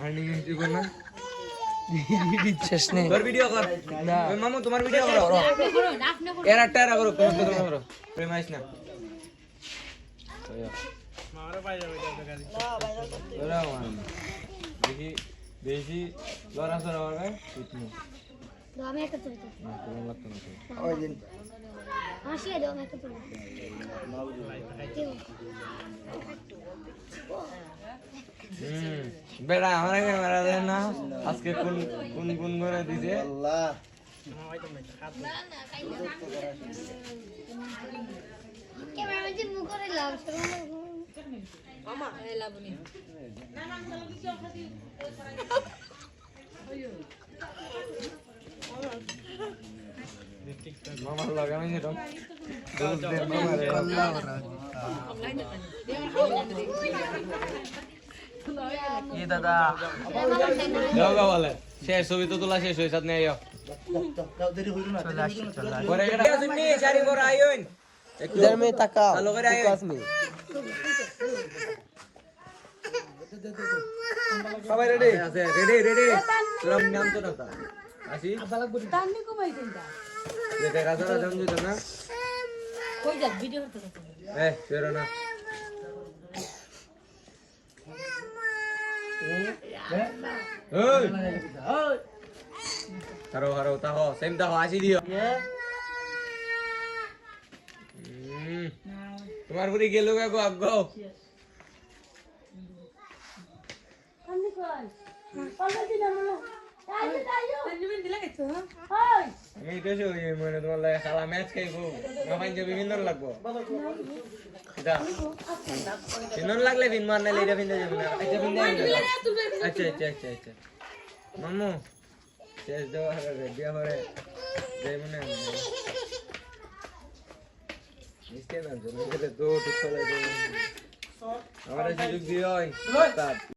earning history কর না শেষ নেই তোর ভিডিও কর না ওই মামু তোমার ভিডিও করো এর আটটা এরা করো তুমি তো তোমার করো প্রেম আইস না মারে পাই যাবে ওরা দেখি বেশি লড়া সরা হবে ইতনি আমি একটা তুলতে না তোমার লাগতো না ওই দিন হাসি দাও আমি একটা তুলতে বেড়া আমার ক্যামেরা দেন না আজকে কোন কোন কোন করে দিছে আল্লাহ ক্যামেরা যে মুখ করে লাভ মামার লগে আমি যেতাম দোস্ত দেন মামারে এই দাদা যাও গা বলে শেষ ছবি তো তোলা শেষ হইছে আপনি আইও চলে আসি চলে আসি পরে এটা শুননি চারি করে আইন इधर में तका ভালো করে আইন फोकस में সবাই রেডি আছে রেডি রেডি তোরা নাম তো না আসি টান্নি কমাই দেনটা যেটা রাজারা জান দিত না কই যা ভিডিও করতে করতে ফেরো না ওই হারো হারো তাহো সেম তাহো আসি দিও তোমার পুরি গেল গো আগ্গো টান্নি কই পাল্লা দিনা বলো আইও আইও টান্নি বিন দিলা গেছো হাই আমি তো ওই মানে তোমার লাগে খালা ম্যাচ খাইবো না পাঞ্জাবি বিভিন্ন লাগবো এটা বিভিন্ন লাগলে বিন মার না লেডা বিন্দা যাবে না আচ্ছা বিন্দা আচ্ছা আচ্ছা আচ্ছা আচ্ছা মামু শেষ দেওয়া হবে দিয়া পরে যাই মনে মিষ্টি না জন্য তো ঠিক চলে আমার সুযোগ দিও